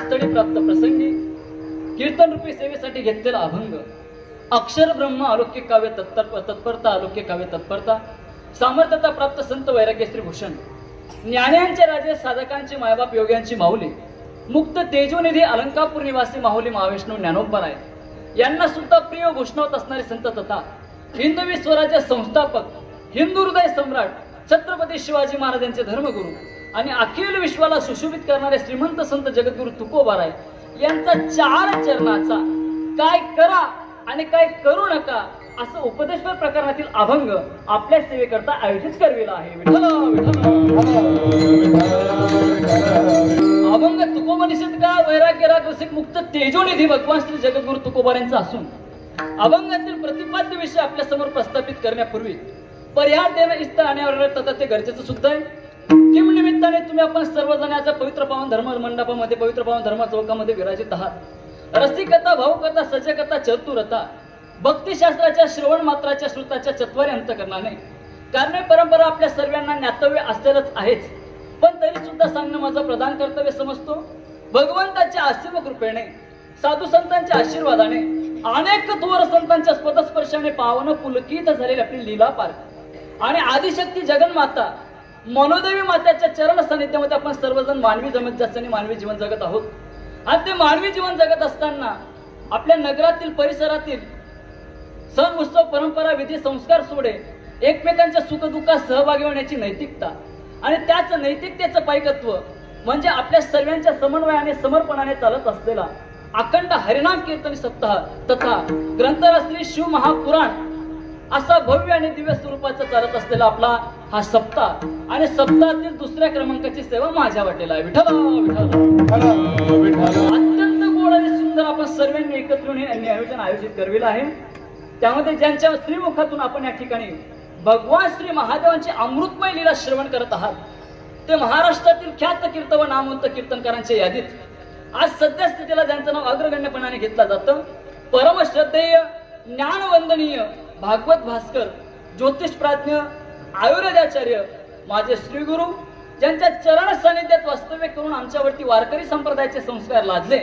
स्थळी प्राप्त प्रसंगी कीर्तन रूपी सेवेसाठी घेतलेला अभंग, अक्षर ब्रह्म अलौकिक काव्य तत्परता, अलौकिक काव्य तत्परता, सामर्थ्यता प्राप्त संत वैराग्य श्री भूषण, ज्ञान्यांचे राजे साधकांचे मायबाप योग्यांची माऊली, मुक्त तेजोनिधी अलंकापूर निवासी माहुली महाविष्णू ज्ञानोबराय यांना सुद्धा प्रिय घोषणावत असणारे संत तथा हिंदवी स्वराज्य संस्थापक, हिंदू हृदय सम्राट छत्रपती शिवाजी महाराज यांचे धर्मगुरु आणि अखिल विश्वाला सुशोभित करणारे श्रीमंत संत जगद्गुरु तुकोबाराय यांचा 4 चरणाचा काय करा आणि काय करू नका असं उपदेशपर प्रकरणातील अभंग आपल्या सेवेकरता आयोजित करविला आहे. अभंग तुकोबनिषद का वैराग्य राग रसिक मुक्त तेजोनिधी भगवान श्री जगद्गुरु तुकोबार यांचा असून अभंगातील प्रतिपाद्य विषय आपल्या समोर प्रस्थापित करण्यापूर्वी पर्याय देणं इष्ट आणि तथा ते गरजेचं सुद्धा आहे. किम निमित्ताने तुम्ही आपण सर्वजणांच्या पवित्र पावन धर्म मंडपामध्ये, पवित्र पावन धर्म चौकामध्ये विराजित आहात. रसिकता, भावकथा, सजगता, चतुरता, भक्तिशास्त्राच्या श्रवण मात्राच्या श्रुताच्या चत्वारी अंतकरणाने कारणे परंपरा आपल्या सर्वांना ज्ञातव्य असलेलंच आहेच, पण तरी सुद्धा सांगणं माझं प्रधान कर्तव्य समजतो. भगवंताच्या असीम कृपेने, साधू संतांच्या आशीर्वादाने, अनेक थोर संतांच्या स्वतस्पर्शाने पावन पुलकित झालेली आपली लीला पार्क आणि आदिशक्ती जगन्माता मनोदेवी माताच्या चरण सानिध्यामध्ये आपण सर्वजण मानवी जन्मजातीने मानवी जीवन जगत आहोत. आणि ते मानवी जीवन जगत असताना आपल्या नगरातील परिसरातील सण उत्सव परंपरा विधी संस्कार सोडे एकमेकांच्या सुखदुःखात सहभागी होण्याची नैतिकता आणि त्याच नैतिकतेचं पायकत्व म्हणजे आपल्या सर्वांच्या समन्वयाने समर्पणाने चालत असलेला अखंड हरिनाम कीर्तन सप्ताह तथा ग्रंथरात्री शिव महापुराण असा भव्य आणि दिव्य स्वरूपाचा चालत असलेला आपला हा सप्ताह आणि सप्ताहातील दुसऱ्या क्रमांकाची सेवा माझ्या वाटेला आहे. अत्यंत गोड आणि सुंदर आपण सर्वांनी एकत्र येऊन हे आयोजन आयोजित करविलं आहे. त्यामध्ये ज्यांच्या श्रीमुखातून आपण या ठिकाणी भगवान श्री महादेवांची अमृतमय लीला श्रवण करत आहात ते महाराष्ट्रातील ख्यात कीर्तन व नामवंत कीर्तनकारांच्या यादीत आज सध्या स्थितीला ज्यांचं नाव अग्रगण्यपणाने घेतलं जातं परमश्रद्धेय, ज्ञानवंदनीय भागवत भास्कर, ज्योतिष प्राज्ञ, आयुर्वेदाचार्य माझे श्रीगुरु ज्यांच्या चरण सानिध्यात वास्तव्य करून आमच्यावरती वारकरी संप्रदायाचे संस्कार लादले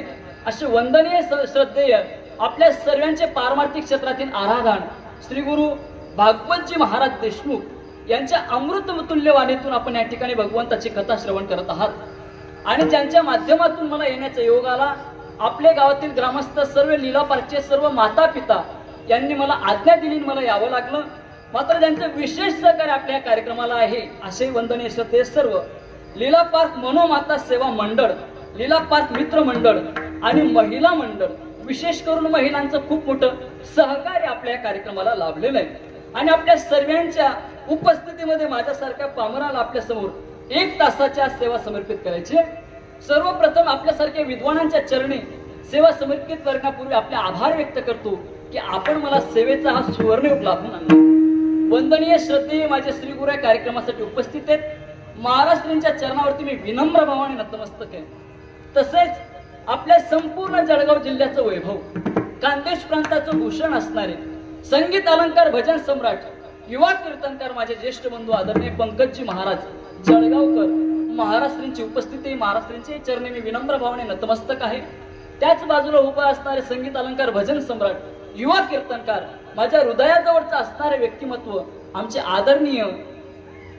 असे वंदनीय श्रद्धेय आपल्या सर्वांचे पारमार्थिक क्षेत्रातील आराधन श्रीगुरु भागवतजी महाराज देशमुख यांच्या अमृततुल्य वाणीतून आपण या ठिकाणी भगवंताची कथा श्रवण करत आहात. आणि ज्यांच्या माध्यमातून मला येण्याचा योग आला आपल्या गावातील ग्रामस्थ सर्व लीला पार्कचे सर्व माता पिता यांनी मला आज्ञा दिली, मला यावं लागलं. मात्र ज्यांचं विशेष सहकार्य आपल्या कार्यक्रमाला आहे असे वंदनीय श्रद्धेय सर्व लीला पार्क मनोमाता सेवा मंडळ, लीला पार्क मित्र मंडळ आणि महिला मंडळ, विशेष करून महिलांचं खूप मोठं सहकार्य आपल्या कार्यक्रमाला लाभलेलं आहे. आणि आपल्या सर्वांच्या उपस्थितीमध्ये माझ्यासारख्या पामराला आपल्या समोर 1 तासाच्या सेवा समर्पित करायची. सर्वप्रथम आपल्यासारख्या विद्वानांच्या चरणी सेवा समर्पित करण्यापूर्वी आपले आभार व्यक्त करतो की आपण मला सेवेचा हा सुवर्णयोग लाभून आणला. वंदनीय श्रद्धेय माझे श्रीगुरु या कार्यक्रमासाठी उपस्थित आहेत. महाराष्ट्रांच्या चरणावरती मी विनम्र भावाने नतमस्तक आहे. तसेच आपल्या संपूर्ण जळगाव जिल्ह्याचं वैभव, खानदेश प्रांताचं भूषण असणारे संगीत अलंकार भजन सम्राट युवा कीर्तनकार माझे ज्येष्ठ बंधू आदरणीय पंकजजी महाराज जळगावकर महाराष्ट्रांची उपस्थिती, महाराष्ट्रांचे चरणी मी विनम्र भावाने नतमस्तक आहे. त्याच बाजूला उभा असणारे संगीत अलंकार भजन सम्राट युवा कीर्तनकार माझ्या हृदयाजवळचं असणारे व्यक्तिमत्व आमचे आदरणीय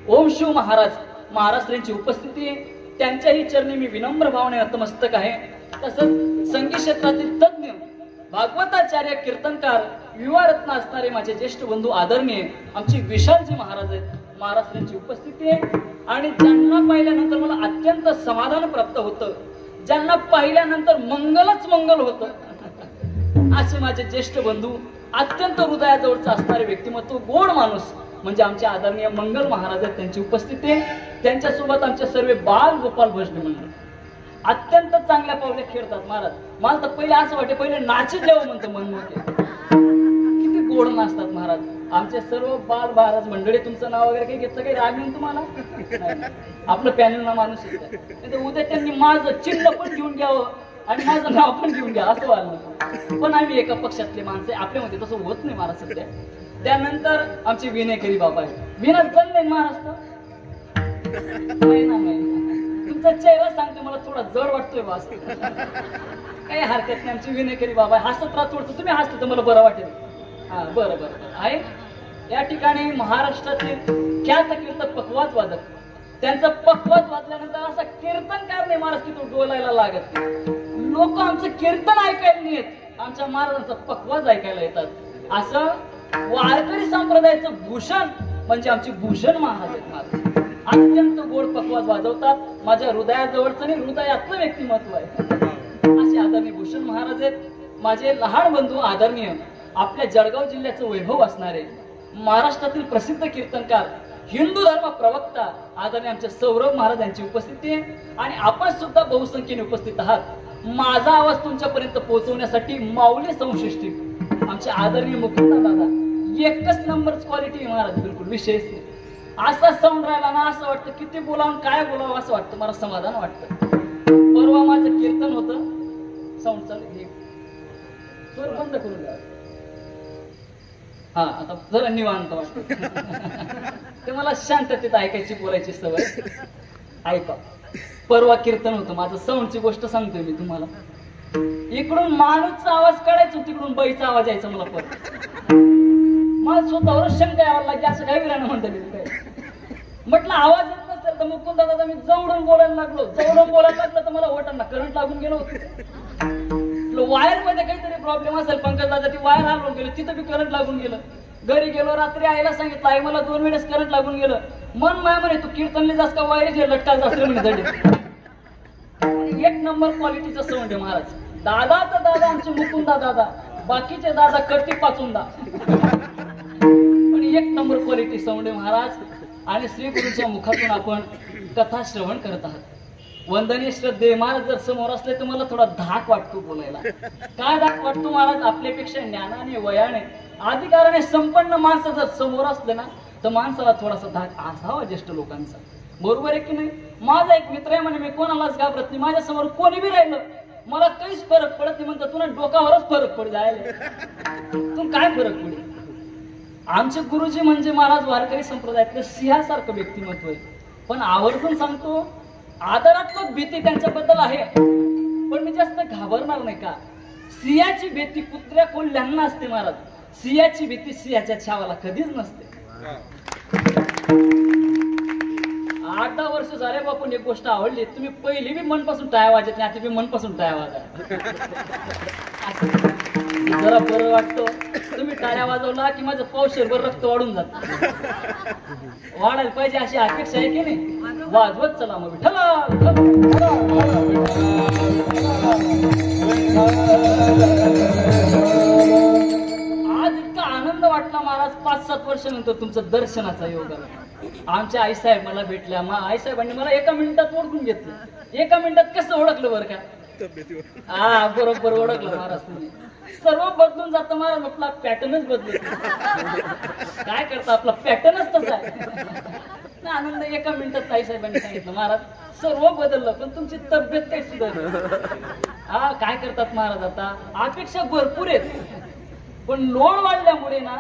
ओम शिव महाराज महाराष्ट्रांची उपस्थिती आहे. त्यांच्याही चरणी मी विनम्र भावाने नतमस्तक आहे. तसंच संगीत क्षेत्रातील तज्ञ भागवताचार्य कीर्तनकार युवा रत्न असणारे माझे ज्येष्ठ बंधू आदरणीय आमचे विशालजी महाराज आहेत, महाराष्ट्रांची उपस्थिती आहे. आणि ज्यांना पाहिल्यानंतर मला अत्यंत समाधान प्राप्त होतं, ज्यांना पाहिल्यानंतर मंगलच मंगल होतं असे माझे ज्येष्ठ बंधू, अत्यंत हृदयाजवळचं असणारे व्यक्तिमत्व, गोड माणूस म्हणजे आमचे आदरणीय मंगल महाराज आहेत, त्यांची उपस्थिती आहे. त्यांच्यासोबत आमचे सर्व बाल गोपाल भजनी मंडळ अत्यंत चांगल्या पावल्या खेळतात. महाराज मला तर पहिले असं वाटते पहिले नाचत द्यावं म्हणतं मनमोठे, किती गोड नाचतात महाराज आमचे सर्व बाल महाराज मंडळी. तुमचं नाव वगैरे काही घेतलं काही राग नाही तुम्हाला, आपलं पॅनल ना माणूस येत उद्या त्यांनी माझं चिन्ह पण घेऊन घ्यावं आणि माझं नाव पण घेऊन घ्या असं वाटलं. पण आम्ही एका पक्षातले माणसं, आपल्यामध्ये तसं होत नाही महाराज सध्या. त्यानंतर आमचे विनयकरी बाबा आहे, विना जण नाही महाराष्ट्र नाही ना, नाही तुमचा चेहरा सांगतो मला थोडा जड वाटतोय बा असं. काही हरकत नाही, आमची विनय करी बाबा, हसत राहा थोडं, तुम्ही हसतो तर मला बरं वाटेल. हा बरं बरं आहे. या ठिकाणी महाराष्ट्रातील ख्यात कीर्तन पखवाज वादक, त्यांचं पखवाज वाजल्यानंतर असा कीर्तनकार नाही महाराज की तो डोलायला लागत नाही. लोक आमचं कीर्तन ऐकायला नाही येत, आमच्या महाराजांचा पखवाज ऐकायला येतात. असं वारकरी संप्रदायाचं भूषण म्हणजे आमची भूषण महाराज आहेत. महाराज अत्यंत गोड पखवाज वाजवतात. माझ्या हृदयाजवळचं आणि हृदयातलं व्यक्तिमत्व आहे. असे आदरणीय भूषण महाराज आहेत. माझे लहान बंधू आदरणीय आपल्या जळगाव जिल्ह्याचं वैभव असणारे महाराष्ट्रातील प्रसिद्ध कीर्तनकार, हिंदू धर्म प्रवक्ता आदरणीय आमचे सौरभ महाराज यांची उपस्थिती आहे. आणि आपण सुद्धा बहुसंख्येने उपस्थित आहात. माझा आवाज तुमच्यापर्यंत पोहोचवण्यासाठी माऊली संशिष्टी आमचे आदरणीय मुकुंदा दादा, एकच नंबर क्वालिटी महाराज, बिलकुल विशेष नाही. असा साऊंड राहिला ना असं वाटतं किती बोलावून काय बोलावं असं वाटतं, मला समाधान वाटतं. परवा माझं कीर्तन होतं, साऊंड चालू बंद करून द्या. हा आता जरा निवांत वाटत. ते मला शांततेत ऐकायची बोलायची सवय. ऐका, परवा कीर्तन होतं माझं, साऊंडची गोष्ट सांगतोय मी तुम्हाला. इकडून माणूसचा आवाज काढायचा, तिकडून बाईचा आवाज यायचा. मला परत मला स्वतःवर शंका यावं लागली, असं काही विरानं म्हणता मी काय म्हटलं आवाज येत नसेल तर मुकुंद दादा मी जवळून बोलायला लागलो. जवळून बोलायला लागलं तर मला वाटांना करंट लागून गेलो. वायर मध्ये काहीतरी प्रॉब्लेम असेल, पंकज दादा ती वायर हलवून गेलं, तिथं बी करंट लागून गेलं. घरी गेलो, रात्री आईला सांगितलं, आई मला 2 वेळेस करंट लागून गेलं. मन माया म्हणे तू कीर्तनले जास्त का वायर जे लटका जास्त म्हणे धडे. एक नंबर क्वालिटीचा साऊंड आहे महाराज. दादा तर दादा आमचे मुकुंदा दादा, बाकीचे दादा करती पाचूंदा, पण एक नंबर क्वालिटी साऊंड आहे महाराज. आणि श्री गुरुच्या मुखातून आपण कथा श्रवण करत आहात. वंदनीय श्रद्धे महाराज जर समोर असले तर मला थोडा धाक वाटतो बोलायला. काय धाक वाटतो महाराज, आपल्यापेक्षा ज्ञानाने वयाने अधिकाराने संपन्न माणसं जर समोर असले ना तर माणसाला थोडासा धाक असावा ज्येष्ठ लोकांचा. बरोबर आहे की नाही. माझा एक मित्र आहे म्हणे मी कोणालाच घाबरत नाही, माझ्या समोर कोणी बी राहिलं मला काहीच फरक पडत नाही. म्हणतात तुला डोकावरच फरक पड जायला, तू काय फरक पडेल. आमचे गुरुजी म्हणजे महाराज वारकरी संप्रदायातलं सिंहासारखं व्यक्तिमत्व आहे. पण आवर्जून सांगतो, आदरात्मक भीती त्यांच्याबद्दल आहे, पण मी जास्त घाबरणार नाही. का सिंहाची भीती कुत्र्या कोल्ह्यांना असते महाराज, सिंहाची भीती सिंहाच्या छावाला कधीच नसते. 8-10 वर्ष झाले बापून एक गोष्ट आवडली, तुम्ही पहिली बी मनपासून टाळ्या वाजत नाही, आता बी मनपासून टाळ्या वाजा. जरा बरं वाटतं. तुम्ही टाळ्या वाजवला की माझं पावशेरभर रक्त वाढून जात. वाढायला पाहिजे अशी अपेक्षा आहे की नाही. वाजवत चला मग विठ्ठला. आज इतका आनंद वाटला महाराज, 5-7 वर्षानंतर तुमचं दर्शनाचा योग आला. आमच्या आईसाहेब मला भेटल्या. आईसाहेबांनी मला एका मिनिटात ओळखून घेतलं. एका मिनिटात कसं ओळखलं बरं का. हा बरोबर ओळखलं महाराज तुम्ही. सर्व बदलून जातं महाराज, म्हटलं पॅटर्नच बदलत. काय करता आपला पॅटर्नच तसा आहे. आनंद एका मिनिटात आईसाहेबांनी सांगितलं महाराज सर्व बदललं पण तुमची तब्येत काही सुधारली. हा काय करतात महाराज, आता अपेक्षा भरपूर आहेत पण लोड वाढल्यामुळे ना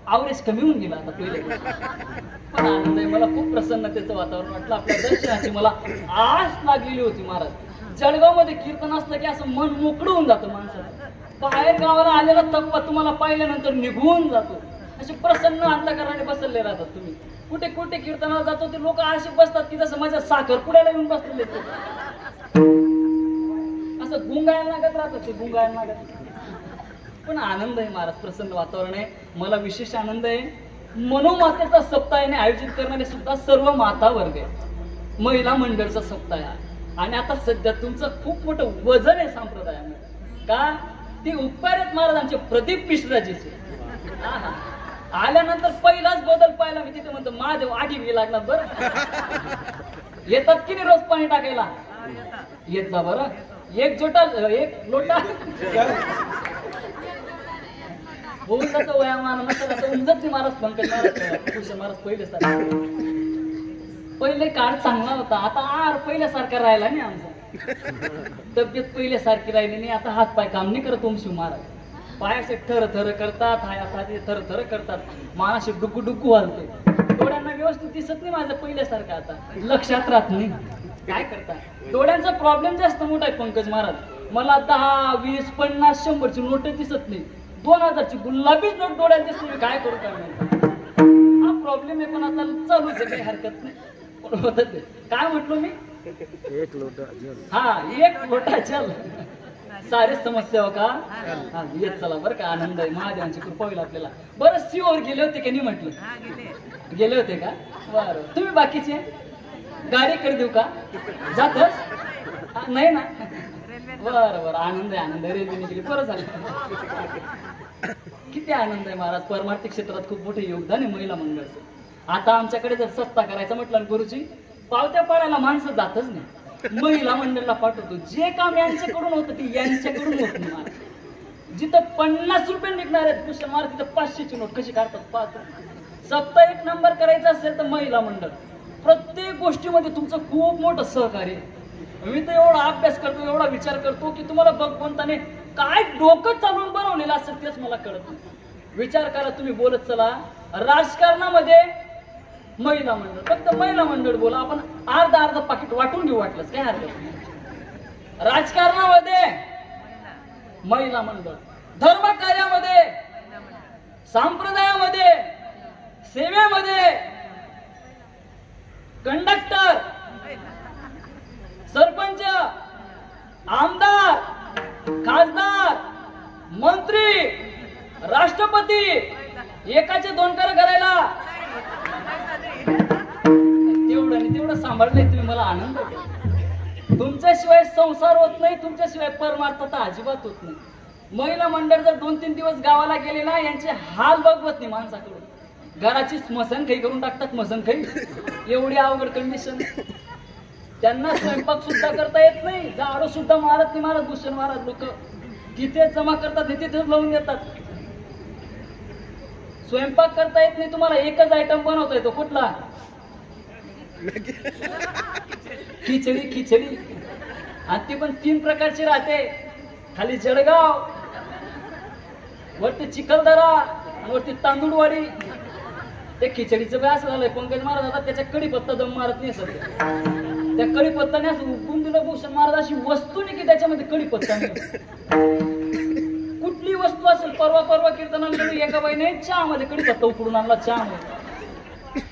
आवरेज कमी होऊन गेला. आता पहिले पण आनंद आहे, मला खूप प्रसन्नतेचं वातावरण वाटलं. आपल्या दर्शनाची मला आस लागलेली होती महाराज. जळगाव मध्ये कीर्तन असलं की असं मन मोकळं होऊन जातं माणसाला. बाहेर गावाला आलेला तप्पा तुम्हाला पाहिल्यानंतर निघून जातो. असे प्रसन्न अंतःकरणाने बसलेले राहतात तुम्ही. कुठे कुठे कीर्तनाला जातो ते लोक असे बसतात की जसं माझ्या साखरपुड्याला येऊन बसलेले, असं गुंगायला लागत राहतात ते, गुंगायला लागत. पण आनंद आहे महाराज, प्रसन्न वातावरण आहे. मला विशेष आनंद आहे, मनोमातेचा सप्ताहाने आयोजित करणारे सुद्धा सर्व माता वर्ग आहे. महिला मंडळचा सप्ताह आहे. आणि आता सध्या तुमचं खूप मोठं वजन आहे संप्रदायामध्ये. का ती उपकार आहेत महाराज आमचे प्रदीप मिश्राजीचे. आल्यानंतर पहिलाच बदल पाहिला मी तिथे. म्हणतो महादेव आठी लागणार बरं. येतात की नाही रोज पाणी टाकायला, येत जा बरं. एक लोटा होऊन जातो वयामान नसतं उमजत नाही महाराज. पंकज महाराज पहिले काळ चांगला होता, आता पहिल्यासारखा राहिला नाही आमचा. तब्येत पहिल्यासारखी राहिली नाही. आता हात पाय काम नाही करत ओमशिव महाराज. पायाचे थर थर करतात, हाताचे थर थर करतात, मानाशी डुकू डुकू हलतोय. डोळ्यांना व्यवस्थित दिसत नाही माझं पहिल्यासारखं, आता लक्षात राहत नाही. काय करता? डोळ्यांचा प्रॉब्लेम जास्त मोठा आहे पंकज महाराज. मला 10, 20, 50, 100ची नोट दिसत नाही. 2000ची गुलाबी नोट डोळ्यात दिसते. मी काय करू? काय हा प्रॉब्लेम आहे. पण आता चालूच आहे, काही हरकत नाही. काय म्हटलो मी? एक लोटा जल सारे समस्या हो का? हा येत चला बरं का. आनंद आहे. महादेवांची कृपा होईल आपल्याला. बरं सीओवर गेले होते की नाही म्हटलं? गेले होते का? बरं. तुम्ही बाकीचे गाडी कर देऊ का? जातच नाही ना? बरं बरं. आनंद आहे, आनंद आहे. रेल्वेने गेली बरं झालं. किती आनंद आहे महाराज. परमार्थिक क्षेत्रात खूप मोठे योगदान आहे महिला मंडळाचं. आता आमच्याकडे जर सत्ता करायचं म्हटलं गुरुजी, पावत्या पाडायला माणसं जातच नाही. महिला मंडळाला पाठवतो. जे काम यांच्याकडून होतं ते यांच्याकडून होत नाही महाराज. जिथं 50 रुपये निघणार आहेत कृष्ण महाराज, तिथं 500ची नोट कशी काढतात पाहतो. सत्ता एक नंबर करायचा असेल तर महिला मंडळ प्रत्येक गोष्टीमध्ये तुमचं खूप मोठं सहकार्य. मी तर एवढा अभ्यास करतो, एवढा विचार करतो की तुम्हाला भगवंताने काय डोकं चालवून बनवलेलं असेल तेच मला कळत नाही. विचार करा, तुम्ही बोलत चला. राजकारणामध्ये महिला मंडळ, फक्त महिला मंडळ बोला. आपण अर्धा पाकिट वाटून घेऊ वाटलंच, काय हरकत नाही. राजकारणामध्ये महिला मंडळ, धर्म कार्यामध्ये, संप्रदायामध्ये, सेवेमध्ये, कंडक्टर, सरपंच, आमदार, खासदार, मंत्री, राष्ट्रपती, एकाचे 2 कर करायला तेवढं सांभाळलंय तुम्ही. मला आनंद होतो. तुमच्याशिवाय संसार होत नाही, तुमच्याशिवाय परमार्थता अजिबात होत नाही. महिला मंडळ जर 2-3 दिवस गावाला गेले ना, यांचे हाल बघवत नाही माणसाकडून. घराची स्मशानखाई करून टाकतात. स्मशानखाई एवढी अवघड कंडिशन. त्यांना स्वयंपाक सुद्धा करता येत नाही. झाडू सुद्धा मारत नाही महाराज. भूषण महाराज लोक तिथे जमा करतात, तिथेच लावून देतात. स्वयंपाक करता येत नाही तुम्हाला. एकच आयटम बनवता येतो. कुठला? खिचडी. आणि ती पण 3 प्रकारची राहते. खाली जळगाव, वरती चिखलदरा, वरती तांदूळवाडी. ते खिचडीचं काय असं झालंय पंकज महाराज, आता त्याच्या कडीपत्ता दम मारत नाही सध्या. त्या कडीपत्ताने असं उकळून दिलं भूषण महाराज, अशी वस्तू नाही की त्याच्यामध्ये कडीपत्ता नाही. कुठली वस्तू असेल. परवा कीर्तनाला एका बाईने चहामध्ये कडीपत्ता उकडून आणला. चहामध्ये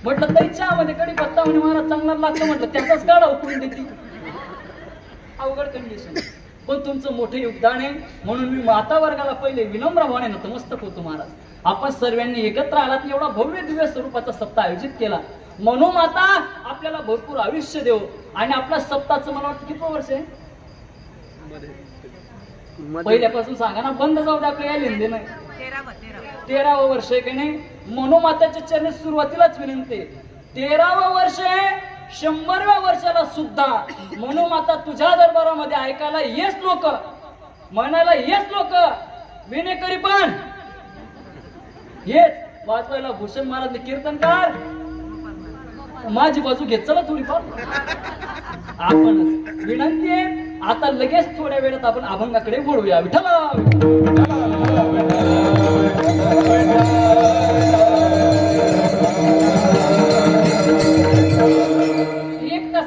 म्हटलं ताई चहामध्ये कडीपत्ता म्हणे महाराज चांगला लागतं. म्हटलं त्याचाच गाडा उकडून देते. अवघड कंडिशन. पण तुमचं मोठं योगदान आहे म्हणून मी माता वर्गाला पहिले विनम्र भावने नतमस्तक होतो महाराज. आपण सर्वांनी एकत्र आलात, एवढा भव्य दिव्य स्वरूपाचा सप्ताह आयोजित केला. म्हणून माता आपल्याला भरपूर आयुष्य देव. आणि आपला सप्ताहाचं मला वाटतं किती वर्ष आहे? पहिल्यापासून सांगा ना. बंद जाऊ दे आपल्या या लेनदेन नाही. 13वं वर्ष आहे की नाही. मनोमाताच्या चरणी सुरुवातीलाच विनंती. 13वं वर्ष आहे. 100व्या वर्षाला सुद्धा मनोमाता तुझ्या दरबारामध्ये ऐकायला येस लोक, म्हणायला येस लोक, विनेकरी पण हेच वाचवायला भूषण महाराज कीर्तनकार. माझी बाजू घेत चला थोडीफार. आपणच विनंती आहे. आता लगेच थोड्या वेळात आपण अभंगाकडे वळूया. विठ्ठला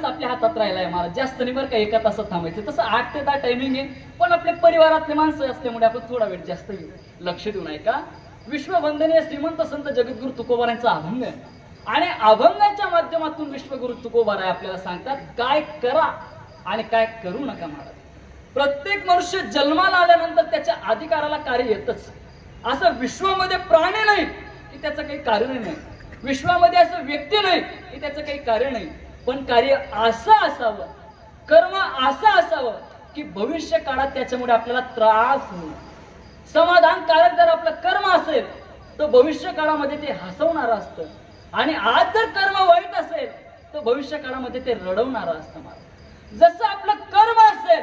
आपल्या हातात राहिलाय महाराज. जास्त नाही बरं का. 1 तासात थांबायचं. तसं 8 ते 10 टायमिंग आहे. पण आपल्या परिवारातले माणसं असल्यामुळे आपण थोडा वेळ जास्त लक्ष देऊ नये का. विश्ववंदनीय श्रीमंत संत जगद्गुरु तुकोबारांचा अभंग आहे. आणि अभंगाच्या माध्यमातून विश्वगुरु तुकोबाराय आपल्याला सांगतात काय करा आणि काय करू नका महाराज. प्रत्येक मनुष्य जन्माला आल्यानंतर त्याच्या अधिकाराला कार्य येतच. असं विश्वामध्ये प्राणी नाही की त्याचं काही कार्य नाही. विश्वामध्ये असं व्यक्ती नाही की त्याचं काही कार्य नाही. पण कार्य असं असावं, कर्म असं असावं की भविष्य काळात त्याच्यामुळे आपल्याला त्रास होईल. समाधानकारक जर आपलं कर्म असेल तर भविष्य काळामध्ये ते हसवणारं असतं. आणि आज जर कर्म वाईट असेल तर भविष्य काळामध्ये ते रडवणारं असतं. जसं आपलं कर्म असेल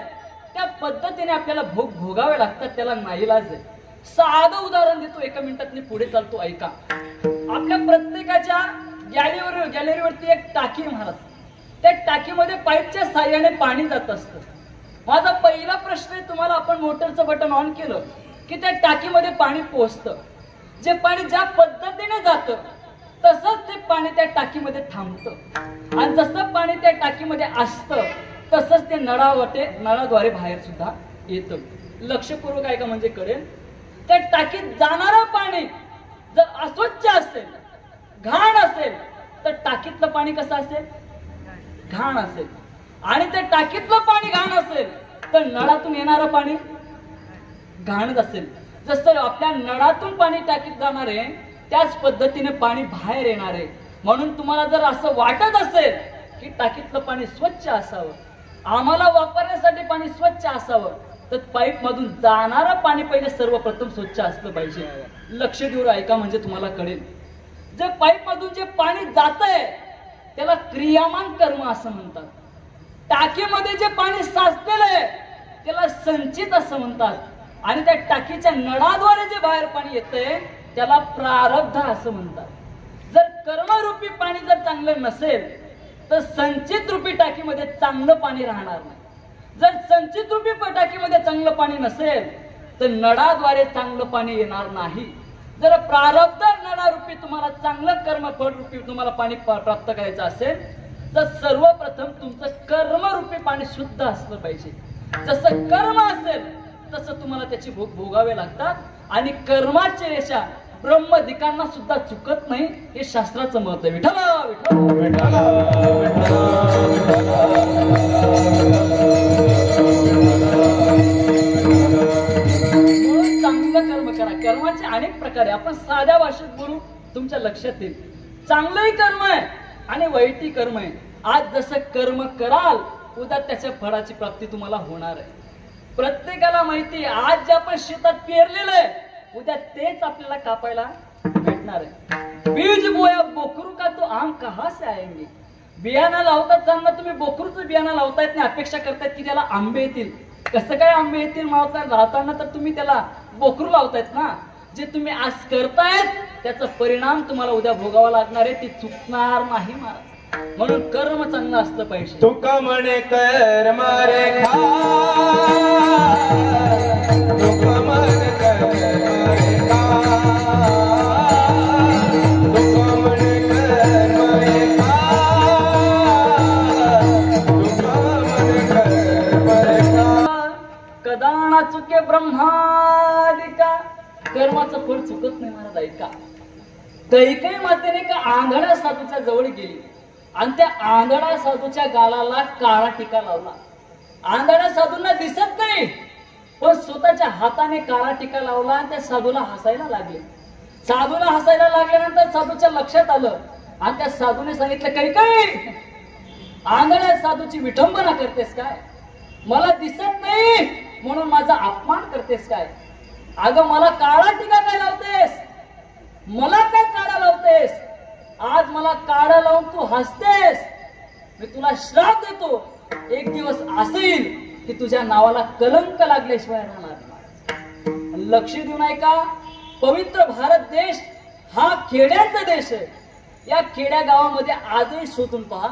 त्या पद्धतीने आपल्याला भोग भोगावे लागतात. त्याला नाईलाज आहे. साधं उदाहरण देतो. 1 मिनिटात मी पुढे चालतो ऐका. आपल्या प्रत्येकाच्या गॅलरीवरती एक टाकी महाराज. त्या टाकीमध्ये पाईपच्या साह्याने पाणी जात असतं. माझा पहिला प्रश्न आहे तुम्हाला. आपण मोटरचं बटन ऑन केलं की त्या टाकीमध्ये पाणी पोहोचतं. जे पाणी ज्या पद्धतीने जातं तसंच ते पाणी त्या टाकीमध्ये थांबतं आणि जसं पाणी त्या टाकीमध्ये असतं तसंच ते नळाद्वारे बाहेर सुद्धा येतं. लक्षपूर्वक ऐका म्हणजे कळेल. त्या टाकीत जाणारं पाणी जर अस्वच्छ असेल, घाण असेल, तर टाकीतलं पाणी कसं असेल? घाण असेल. आणि त्या टाकीतलं पाणी घाण असेल तर नळातून येणारं पाणी घाणच असेल. जसं आपल्या नळातून पाणी टाकीत जाणार आहे त्याच पद्धतीने पाणी बाहेर येणार आहे. म्हणून तुम्हाला जर असं वाटत असेल की टाकीतलं पाणी स्वच्छ असावं, आम्हाला वापरण्यासाठी पाणी स्वच्छ असावं, तर पाईप मधून जाणारं पाणी पहिले सर्वप्रथम स्वच्छ असलं पाहिजे. लक्ष देऊन ऐका म्हणजे तुम्हाला कळेल. जे पाईप मधून जे पाणी जातंय त्याला क्रियामान कर्म असं म्हणतात. टाकीमध्ये जे पाणी साचलेलं आहे त्याला संचित असं म्हणतात. आणि त्या टाकीच्या नळाद्वारे जे बाहेर पाणी येतंय त्याला प्रारब्ध असं म्हणतात. जर कर्मरूपी पाणी जर चांगलं नसेल तर संचित रूपी टाकीमध्ये चांगलं पाणी राहणार नाही. जर संचित रूपी टाकीमध्ये चांगलं पाणी नसेल तर नळाद्वारे चांगलं पाणी येणार नाही. जर प्रारब्ध नळारूपी तुम्हाला चांगलं कर्मफळ रूपी तुम्हाला पाणी प्राप्त करायचं असेल तर सर्वप्रथम तुमचं कर्मरूपी पाणी शुद्ध असलं पाहिजे. जसं कर्म असेल तसं तुम्हाला त्याची भोग भोगावे लागतात. आणि कर्माची रेषा ब्रह्मदिकांना सुद्धा चुकत नाही हे शास्त्राचं मत आहे. विठ्ठल विठ्ठल विठ्ठल चांगलं कर्म करा. कर्माचे अनेक प्रकार आहे. आपण साध्या भाषेत बोलू तुमच्या लक्षात येईल. चांगलंही कर्म आहे आणि वाईटही कर्म आहे. आज जसं कर्म कराल उद्या त्याच्या फळाची प्राप्ती तुम्हाला होणार आहे. प्रत्येकाला माहिती आहे आज जे आपण शेतात पेरलेलं आहे उद्या तेच आपल्याला कापायला भेटणार आहे. बीज बोया बोकरू का तो आम कहां से आएंगे. बियाणं लावतात चांगलं तुम्ही बोकरूचं बियाणं लावतायत नाही अपेक्षा करतायत की त्याला आंबे येतील. कसं काय आंबे येतील लावताना तर तुम्ही त्याला बोकरू लावतायत ना. जे तुम्ही आज करतायत त्याचा परिणाम तुम्हाला उद्या भोगावा लागणार आहे. ती चुकणार नाही महाराज. म्हणून कर्म चांगलं असलं पाहिजे. तुका म्हणे कर्म रे खा, तुका म्हणे कर्म रे खा, तुका म्हणे कर्म रे खा, तुका म्हणे कर्म रे खा. कदाना चुके ब्रह्मादिका. कर्माचं फळ चुकत नाही महाराज. ऐका कैकेयी मातेने का आंधळ्या साधूच्या जवळ गेली आणि त्या आंधळ्या साधूच्या गालाला काळा टिका लावला. आंधळ्या साधूंना दिसत नाही पण स्वतःच्या हाताने काळा टिका लावला आणि त्या साधूला हसायला लागले. साधूला हसायला लागल्यानंतर साधूच्या लक्षात आलं आणि त्या साधूने सांगितलं कैकेयी आंधळ्या साधूची विठंबना करतेस काय. मला दिसत नाही म्हणून माझा अपमान करतेस काय. अगं मला काळा टिका काय लावतेस, मला काय काळा लावतेस. आज मला काळा लावून तू हसतेस. मी तुला श्राप देतो एक दिवस असं येईल की तुझ्या नावाला कलंक लागल्याशिवाय राहणार नाही. लक्ष देऊन ऐका. पवित्र भारत देश हा खेड्यांचा देश आहे. या खेड्या गावामध्ये आजही शोधून पहा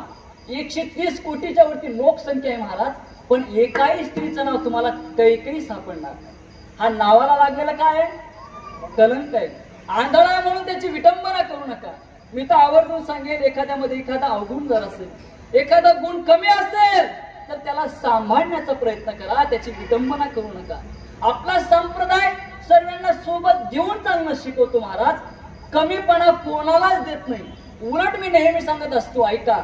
130 कोटीच्या वरती लोकसंख्या आहे महाराज. पण एकाही स्त्रीचं नाव तुम्हाला कैकेयी सापडणार नाही. हा नावाला लागलेला काय आहे? कलंक आहे. आंधळा आहे म्हणून त्याची विटंबना करू नका. मी तर आवर्जून सांगेन एखाद्यामध्ये एखादा अवगुण जर असेल, एखादा गुण कमी असेल तर त्याला सांभाळण्याचा प्रयत्न करा. त्याची विटंबना करू नका. आपला संप्रदाय सर्वांना सोबत घेऊन चालणं शिकवतो महाराज. कमीपणा कोणालाच देत नाही. उलट मी नेहमी सांगत असतो ऐका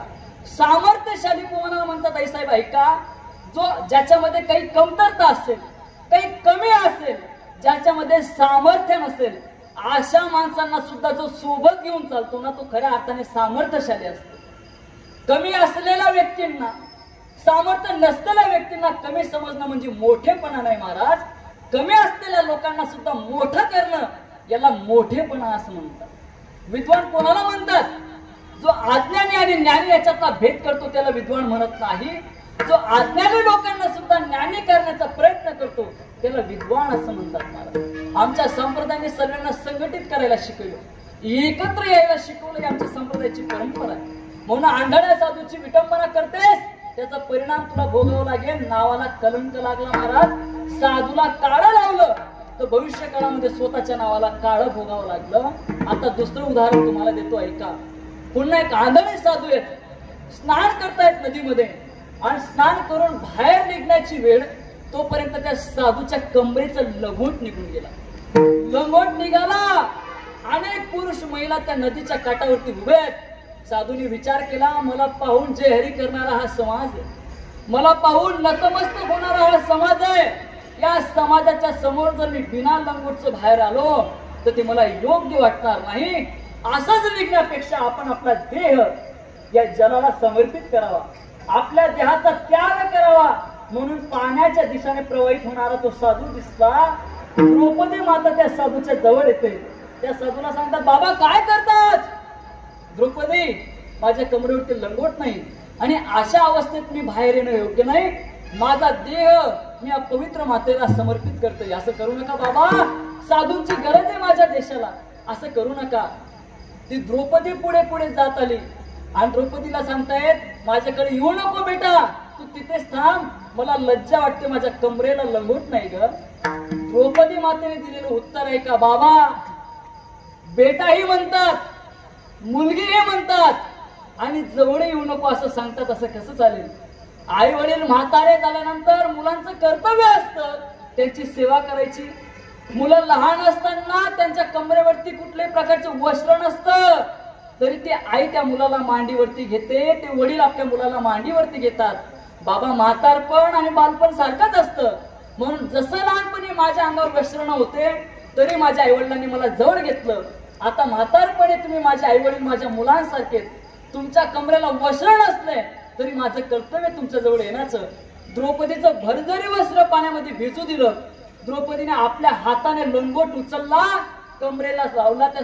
सामर्थ्यशाली कोणाला म्हणतात आई साहेब ऐका. जो ज्याच्यामध्ये काही कमतरता असेल, काही कमी असेल, ज्याच्यामध्ये सामर्थ्य नसेल अशा माणसांना सुद्धा जो सोबत घेऊन चालतो ना तो खऱ्या अर्थाने सामर्थ्यशाली असतो. कमी असलेल्या व्यक्तींना, सामर्थ्य नसलेल्या व्यक्तींना कमी समजणं म्हणजे मोठेपणा नाही महाराज. कमी असलेल्या लोकांना सुद्धा मोठं करणं याला मोठेपणा असं म्हणतात. विद्वान कोणाला म्हणतात? जो अज्ञानी आणि ज्ञानी याच्यातला भेद करतो त्याला विद्वान म्हणत नाही. जो अज्ञानी लोकांना सुद्धा ज्ञानी करण्याचा प्रयत्न करतो त्याला विद्वान असं म्हणतात महाराज. आमच्या संप्रदायाने सर्वांना संघटित करायला शिकवलं, एकत्र यायला शिकवलं. ही आमच्या संप्रदायाची परंपरा आहे. म्हणून आंधळ्या साधूची विटंबना करतेस त्याचा परिणाम तुला भोगावा लागेल. नावाला कलंक लागला महाराज. साधूला काळं लावलं तर भविष्य काळामध्ये स्वतःच्या नावाला काळं भोगावं लागलं. आता दुसरं उदाहरण तुम्हाला देतो, ऐका. पुन्हा एक आंधळे साधू आहेत, स्नान करतायत नदीमध्ये, आणि स्नान करून बाहेर निघण्याची वेळ तोपर्यंत त्या साधूच्या कमरेचं लंगोट निघून गेला. लंगोट निघाला. अनेक पुरुष महिला त्या नदीच्या काठावरती उभे आहेत. साधूने विचार केला, मला पाहून जे हरी करणारा हा समाज आहे, मला पाहून नतमस्तक होणारा हा समाज आहे, या समाजाच्या समोर जर मी बिना लंगोटचं बाहेर आलो तर ते मला योग्य वाटणार नाही. असंच निघण्यापेक्षा आपण आपला देह या जलाला समर्पित करावा, आपल्या देहाचा त्याग करावा. म्हणून पाण्याच्या दिशेने प्रवाहित होणारा तो साधू दिसला. द्रौपदी माता त्या साधूच्या जवळ येते. त्या साधूला सांगतात, बाबा काय करतात? द्रौपदी, माझ्या कमरेवरती लंगोट नाही आणि अशा अवस्थेत मी बाहेर येणं योग्य नाही. माझा देह मी या पवित्र मातेला समर्पित करतोय. असं करू नका बाबा, साधूंची गरज आहे माझ्या देशाला, असं करू नका. ती द्रौपदी पुढे पुढे जात आली आणि द्रौपदीला सांगतायत, माझ्याकडे येऊ नको बेटा, तू तिथेच थांब, मला लज्जा वाटते, माझ्या कमरेला लंगोट नाही ग. द्रौपदी मातेने दिलेलं उत्तर आहे का, बाबा बेटाही म्हणतात, मुलगीही म्हणतात आणि जवळ येऊ नको असं सांगतात, असं कसं चालेल? आई वडील म्हातारे झाल्यानंतर मुलांचं कर्तव्य असतं त्यांची सेवा करायची. मुलं लहान असताना त्यांच्या कमरेवरती कुठल्याही प्रकारचं वस्त्र नसतं, तरी ते आई त्या मुलाला मांडीवरती घेते, ते वडील आपल्या मुलाला मांडीवरती घेतात. बाबा म्हातारपण आणि बालपण सारखंच असतं. म्हणून जसं लहानपणी माझ्या अंगावर वस्त्र नव्हते तरी माझ्या आईवडिलांनी मला जवळ घेतलं. आता म्हातारपणे तुम्ही माझे आईवडील माझ्या मुलांसारखे, तुमच्या कमरेला वस्त्र नसले तरी माझं कर्तव्य तुमच्या जवळ येण्याचं. द्रौपदीचं भरजरी वस्त्र पाण्यामध्ये भिजू दिलं. द्रौपदीने आपल्या हाताने लंगोट उचलला, कमरेला लावला त्या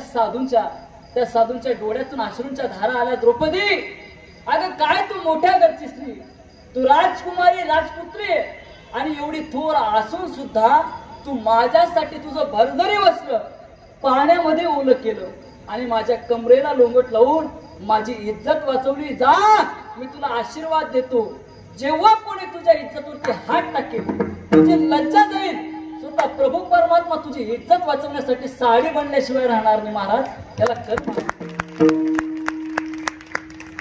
साधूंच्या डोळ्यातून अश्रूंच्या धारा आल्या. द्रौपदी, अगं काय तू मोठ्या घरची स्त्री, तू राजकुमारी राजपुत्री आणि एवढी थोर असून सुद्धा तू माझ्यासाठी तुझं भरजरी वस्त्र पाण्यामध्ये ओलं केलं आणि माझ्या कमरेला लोंगोट लावून माझी इज्जत वाचवली. जा, मी तुला आशीर्वाद देतो, जेव्हा कोणी तुझ्या इज्जतवरती हात टाकेल तुझी लज्जा जाईल. स्वतः प्रभू परमात्मा तुझी इज्जत वाचवण्यासाठी साडी बनल्याशिवाय राहणार नाही. महाराज, त्याला कर्म,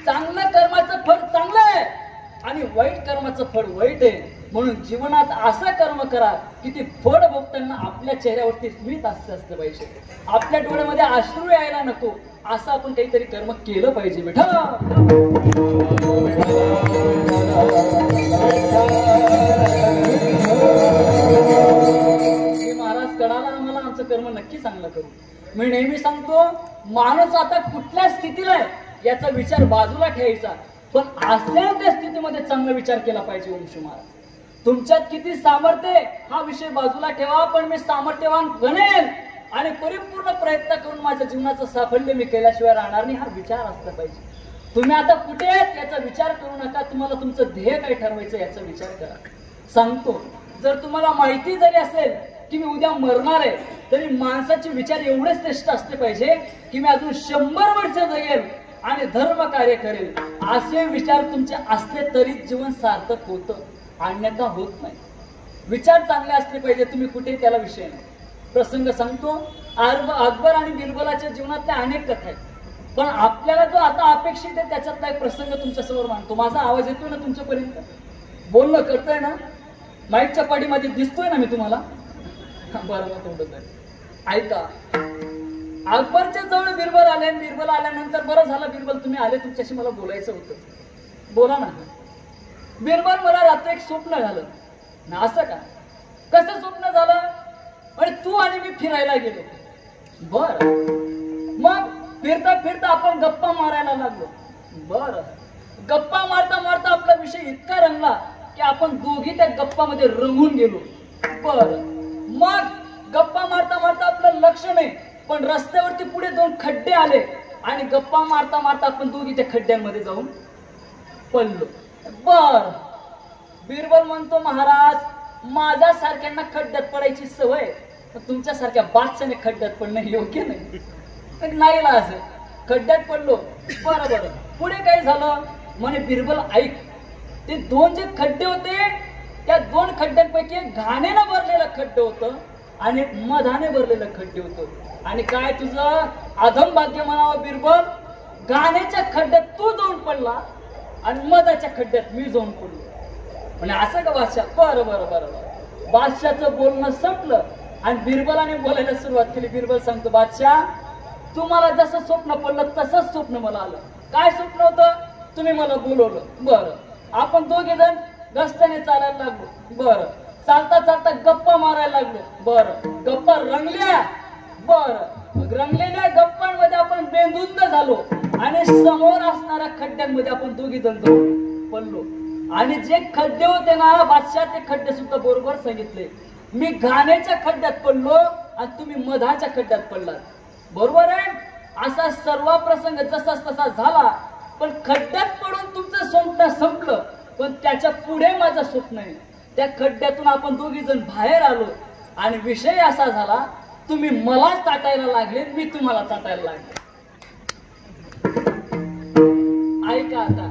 चांगलं कर्माचं फळ चांगलं आहे आणि वाईट कर्माचं फळ वाईट आहे. म्हणून जीवनात असं कर्म करा की ती फळ भोगताना आपल्या चेहऱ्यावरती स्मित असलं पाहिजे, आपल्या डोळ्यामध्ये अश्रू यायला नको. असं आपण काहीतरी कर्म केलं पाहिजे. बेटा, महाराज कळाला आम्हाला, आमचं कर्म नक्की चांगलं करू. मी नेहमी सांगतो, माणूस आता कुठल्या स्थितीला आहे याचा विचार बाजूला ठेवायचा, पण असल्या त्या स्थितीमध्ये चांगला विचार केला पाहिजे. ओम श्री महाराज, तुमच्यात किती सामर्थ्य हा विषय बाजूला ठेवा, पण मी सामर्थ्यवान बनेल आणि परिपूर्ण प्रयत्न करून माझ्या जीवनाचं साफल्य मी केल्याशिवाय राहणार नाही, हा विचार असला पाहिजे. तुम्ही आता कुठे आहेत याचा विचार करू नका, तुम्हाला तुमचं ध्येय काय ठरवायचं याचा विचार करा. सांगतो, जर तुम्हाला माहिती जरी असेल की मी उद्या मरणार आहे, तरी माणसाचे विचार एवढे श्रेष्ठ असले पाहिजे की मी अजून 100 वर्ष जगेल आणि धर्म कार्य करेल. असे विचार तुमचे असले तरी जीवन सार्थक होतं, अन्यथा होत नाही. विचार चांगले असले पाहिजे. तुम्ही कुठे, त्याला विषय नाही. प्रसंग सांगतो, अकबर आणि बिरबलाच्या जीवनातल्या अनेक कथा आहेत, पण आपल्याला जो आता अपेक्षित आहे त्याच्यातला एक प्रसंग तुमच्या समोर मांडतो. माझा आवाज येतोय ना तुमच्यापर्यंत? बोलणं करतोय ना? माईकच्या पाठीमध्ये दिसतोय ना मी तुम्हाला? बरं, मग तेवढंच आहे. ऐका, अकबरच्या जवळ बिरबल आले. बिरबल आल्यानंतर, बरं झालं बिरबल तुम्ही आले, तुमच्याशी मला बोलायचं होतं, बोला ना. बिरबल, मला रात्री एक स्वप्न झालं ना. असं का? कसं स्वप्न झालं? आणि तू आणि मी फिरायला गेलो. बर, मग फिरता फिरता आपण गप्पा मारायला लागलो. बर, गप्पा मारता मारता आपला विषय इतका रंगला की आपण दोघी त्या गप्पामध्ये रंगून गेलो. बर, मग गप्पा मारता मारता आपलं लक्ष नाही, पण रस्त्यावरती पुढे 2 खड्डे आले आणि गप्पा मारता मारता आपण दोघी त्या खड्ड्यांमध्ये जाऊन पडलो. बर, बिरबल म्हणतो, महाराज माझ्या सारख्यांना खड्ड्यात पडायची सवय, तुमच्यासारख्या बादशाने खड्ड्यात पडणं योग्य नाही. नाही ना, असं खड्ड्यात पडलो. बरं बरं, पुढे काय झालं? म्हणे बिरबल ऐक, ते 2 जे खड्डे होते त्या 2 खड्ड्यांपैकी एक घाणेनं भरलेलं खड्डे होतं आणि मधाने भरलेलं खड्डे होतं. आणि काय तुझं अधम भाग्य म्हणावं बिरबल, गाण्याच्या खड्ड्यात तू जाऊन पडला आणि मधाच्या खड्ड्यात मी जाऊन पडलो. म्हणजे असं का बादशाह? बरं बरं बरं बरं. बादशाहचं बोलणं संपलं आणि बिरबलाने बोलायला सुरुवात केली. बिरबल सांगतो, बादशाह तुम्हाला जसं स्वप्न पडलं तसंच स्वप्न मला आलं. काय स्वप्न होतं? तुम्ही मला बोलवलं. बरं. आपण दोघे जण रस्त्याने चालायला लागलो. बरं. चालता चालता गप्पा मारायला लागलो. बरं. गप्पा रंगल्या. बरं. रंगलेल्या गप्पांमध्ये आपण बेंधुंद झालो आणि समोर असणाऱ्या खड्ड्यांमध्ये आपण दोघे जण जाऊन पडलो. आणि जे खड्डे होते ना बादशाह, ते खड्डे सुद्धा बरोबर सांगितले. मी घाण्याच्या खड्ड्यात पडलो आणि तुम्ही मधाच्या खड्ड्यात पडलात. बरोबर आहे. असा सर्व प्रसंग जसा तसा झाला. पण खड्ड्यात पडून तुमचं स्वप्न संपलं, पण त्याच्या पुढे माझं स्वप्न आहे. त्या खड्ड्यातून आपण दोघी जण बाहेर आलो आणि विषय असा झाला, तुम्ही मला चाटायला लागले, मी तुम्हाला चाटायला लागले. ऐका आता,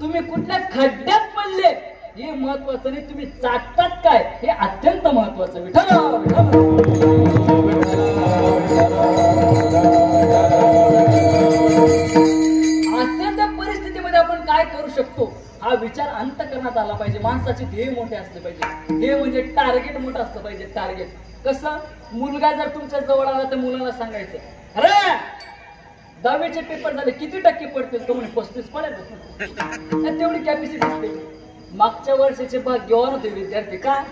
तुम्ही कुठल्या खड्ड्यात पडले हे महत्वाचं नाही, तुम्ही चाटतात काय हे अत्यंत महत्वाचं. अशा परिस्थितीमध्ये आपण काय करू शकतो हा विचार अंतःकरणात आला पाहिजे. माणसाचे ध्येय मोठे असले पाहिजे. ध्येय म्हणजे टार्गेट मोठं असलं पाहिजे. टार्गेट कसं? मुलगा जर तुमच्या जवळ आला तर मुलाला सांगायचं, अरे 10वीचे पेपर झाले, किती टक्के पडतील? तो म्हणे 35 पडेल. तेवढी कॅपॅसिटी असते. मागच्या वर्षाचे भाग्यवान होते विद्यार्थी. का?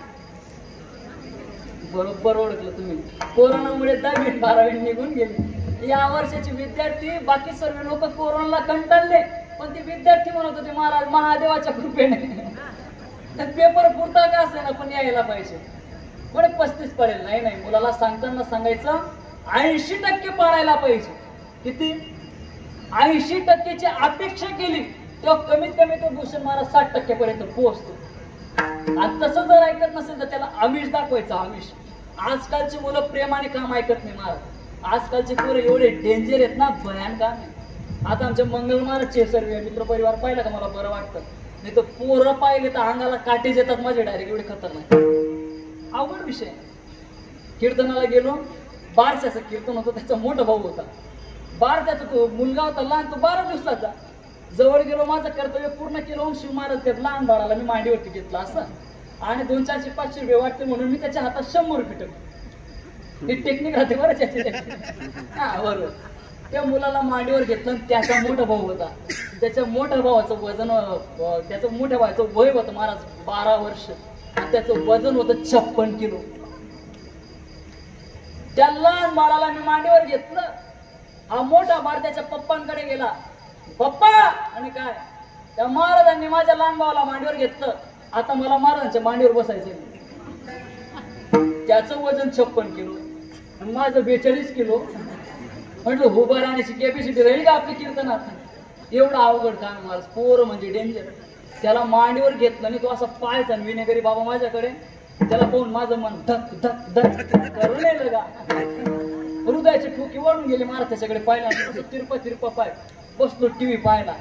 बरोबर ओळखलं तुम्ही. कोरोनामुळे 10वी 12वी निघून गेले. या वर्षाचे विद्यार्थी, बाकी सर्व लोक कोरोनाला कंटाळले, पण ते विद्यार्थी म्हणत होते महाराज महादेवाच्या कृपेने पेपर पुरता का असे ना पण यायला पाहिजे. पण 35 पडेल. नाही नाही, मुलाला सांगताना सांगायचं 80% पाडायला पाहिजे. किती? 80%ची अपेक्षा केली तेव्हा कमीत कमी तो भूषण महाराज 60% पर्यंत पोहोचतो. आणि तसं जर ऐकत नसेल तर त्याला आमिष दाखवायचं. आमिष. आजकालची मुलं प्रेमाने काम ऐकत नाही महाराज. आजकालचे पोरं एवढे डेंजर आहेत ना, भयान काम आहे. आता आमच्या मंगल महाराजचे सर्व मित्र परिवार पाहिला का मला बरं वाटतं. नाही तर पोरं पाहिले तर अंगाला काटेच येतात माझे डायरेक्ट, एवढे खतरनाक. अवघड विषय. कीर्तनाला गेलो, बारशाचं कीर्तन होतं, त्याचा मोठा भाऊ होता. बारशाचा तो मुलगा होता लहान, तो 12 दिवसाचा. जवळ गेलो, माझं कर्तव्य पूर्ण केलं. शिव महाराज त्या लहान बाळाला मी मांडीवरती घेतला असं, आणि 200, 400, 500 रुपये वाटते म्हणून मी त्याच्या हातात 100 रुपये टाकले. ही टेक्निक राहते बरं त्याची. हा बरोबर. त्या मुलाला मांडीवर घेतलं. त्याचा मोठा भाऊ होता. त्याच्या मोठ्या भावाचं वजन, त्याचं मोठ्या भावाचं वय होतं महाराज 12 वर्ष. त्याचं वजन होतं 56 किलो. त्या लहान बाळाला मी मांडीवर घेतलं. हा मोठा बाळ त्याच्या पप्पांकडे गेला. पप्पा, आणि काय? त्या महाराजांनी माझ्या लहान भावाला मांडीवर घेतलं. आता मला महाराजांच्या मांडीवर बसायचं. त्याचं वजन 56 किलो, माझं 42 किलो. म्हटलं उभं राहण्याची कॅपॅसिटी राहील का आपली कीर्तनात? एवढं अवघड काम महाराज. पोरं म्हणजे डेंजर. त्याला मांडीवर घेतलं आणि तो असा पाहायचा विनेगरी बाबा माझ्याकडे. त्याला पाहून माझं मन धक धक धक करून येईल का. हृदयाची ठोकी वाढून गेली महाराज. त्याच्याकडे पाहिला, तिरपा पाय. बसलो टीव्ही पाहायला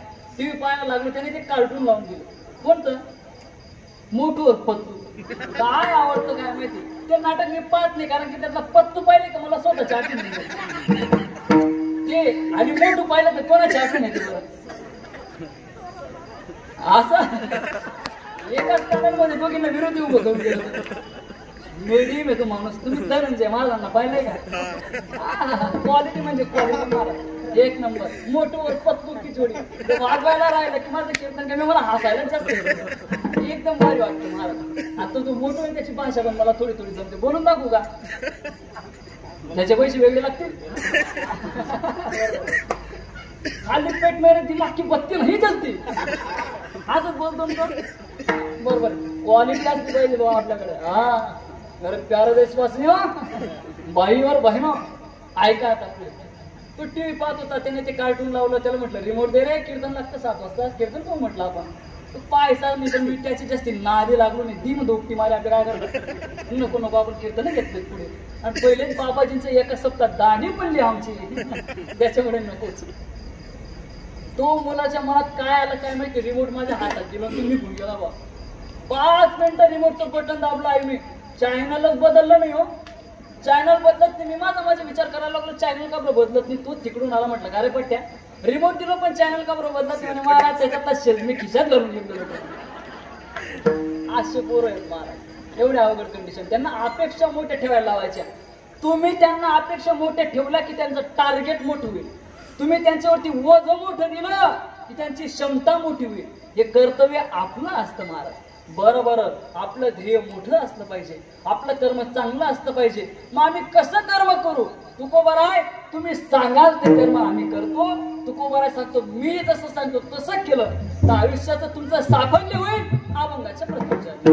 लागलो. त्याने ते कार्टून लावून दिलं. कोणतं? मोठू और पत्तू. काय आवडतं काय माहिती. ते नाटक मी पाहत नाही, कारण की त्यातला पत्तू पाहिले का मला स्वतःची आठवण येते ते, आणि मोठू पाहिलं तर कोणाची आठवण येते बरं. असं एकाच कानामध्ये दोघींना विरोधी उभं करून गेलं. मेडीम आहे तो माणूस. तुम्ही धनंजय महाराजांना पाहिलंय का? क्वालिटी म्हणजे क्वालिटी महाराज एक नंबर. मोठूवर पत्तू की जोडी. वाजवायला राहिलं की माझं कीर्तन कमी, मला हसायला जास्त एकदम भारी वाटतं महाराज. आता तो मोठू आहे त्याची भाषा पण मला थोडी थोडी जमते. बोलून दाखवू का? त्याचे पैसे वेगळे लागतील. खाली पेट मेरे दिमाग की बत्ती नाही जलती. असंच बोलतो बरोबर. क्वालिटी असली पाहिजे बाबा आपल्याकडे. हा मेरे प्यारे देशवासी हो, बाई और बहिणो, ऐका आता. तो टीव्ही पाहत होता. त्याने ते कार्टून लावलं. त्याला म्हटलं रिमोट दे रे, कीर्तन लागतं 7 वाजता. कीर्तन कोण म्हटलं आपण. तो पायसा मी पण मी त्याची जास्ती नादी लागलो नाही. दिन दोपटी माझ्या आपल्या काय करतो. नको आपण कीर्तन घेतले पुढे. आणि पहिलेच बाबाजींचं एका सप्ताह दाणी पडली आमची. त्याच्यामुळे नकोच. तो मुलाच्या मनात काय आलं काय माहिती. रिमोट माझ्या हातात दिलं, मी निघून गेला बा. 5 मिनिटं रिमोटचं बटन दाबलं आहे मी. चॅनलच बदललं नाही हो. चॅनल बदलत नाही. मी माझा विचार करायला लागलो चॅनल का बरं बदलत नाही. तो तिकडून आला म्हटलं का रे पट्ट्या रिमोट दिलो पण चॅनल का बरं बदलत नाही. महाराज त्याच्यातला शेल मी खिशात घालून घेऊन गेलो. असे पोरं आहेत महाराज, एवढे अवघड कंडिशन. त्यांना अपेक्षा मोठ्या ठेवायला लावायच्या. तुम्ही त्यांना अपेक्षा मोठ्या ठेवल्या की त्यांचं टार्गेट मोठं होईल. तुम्ही त्यांच्यावरती वजन मोठं दिलं की त्यांची क्षमता मोठी होईल. हे कर्तव्य आपलं असतं महाराज. बरं आपलं ध्येय मोठं असलं पाहिजे, आपलं कर्म चांगलं असलं पाहिजे. मग आम्ही कसं कर्म करू? तुकोबाराय तुम्ही सांगाल ते कर्म आम्ही करतो. तुकोबाराय सांगतो मी जसं सांगतो तसं केलं तर आयुष्याचं तुमचं साफल्य होईल, अभंगाच्या प्रत्यक्षात.